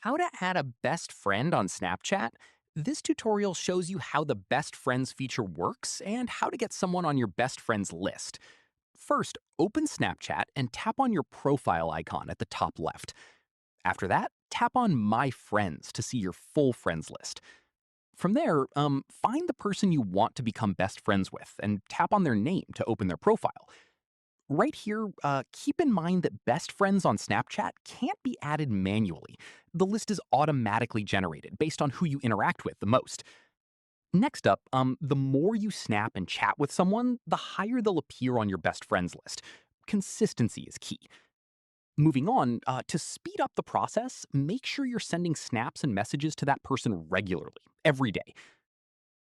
How to add a best friend on Snapchat? This tutorial shows you how the best friends feature works and how to get someone on your best friends list. First, open Snapchat and tap on your profile icon at the top left. After that, tap on My Friends to see your full friends list. From there, find the person you want to become best friends with and tap on their name to open their profile. Right here, keep in mind that best friends on Snapchat can't be added manually. The list is automatically generated based on who you interact with the most. Next up, the more you snap and chat with someone, the higher they'll appear on your best friends list. Consistency is key. Moving on, to speed up the process, make sure you're sending snaps and messages to that person regularly, every day.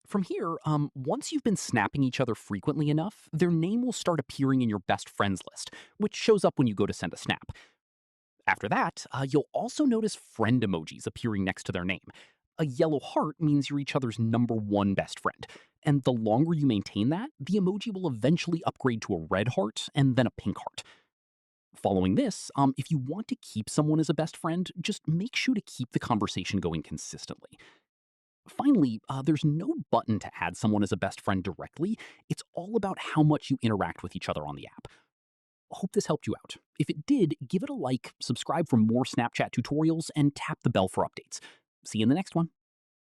From here, once you've been snapping each other frequently enough, their name will start appearing in your best friends list, which shows up when you go to send a snap. After that, you'll also notice friend emojis appearing next to their name. A yellow heart means you're each other's number one best friend, and the longer you maintain that, the emoji will eventually upgrade to a red heart and then a pink heart. Following this, if you want to keep someone as a best friend, just make sure to keep the conversation going consistently. Finally, there's no button to add someone as a best friend directly. It's all about how much you interact with each other on the app. Hope this helped you out. If it did, give it a like, subscribe for more Snapchat tutorials, and tap the bell for updates. See you in the next one.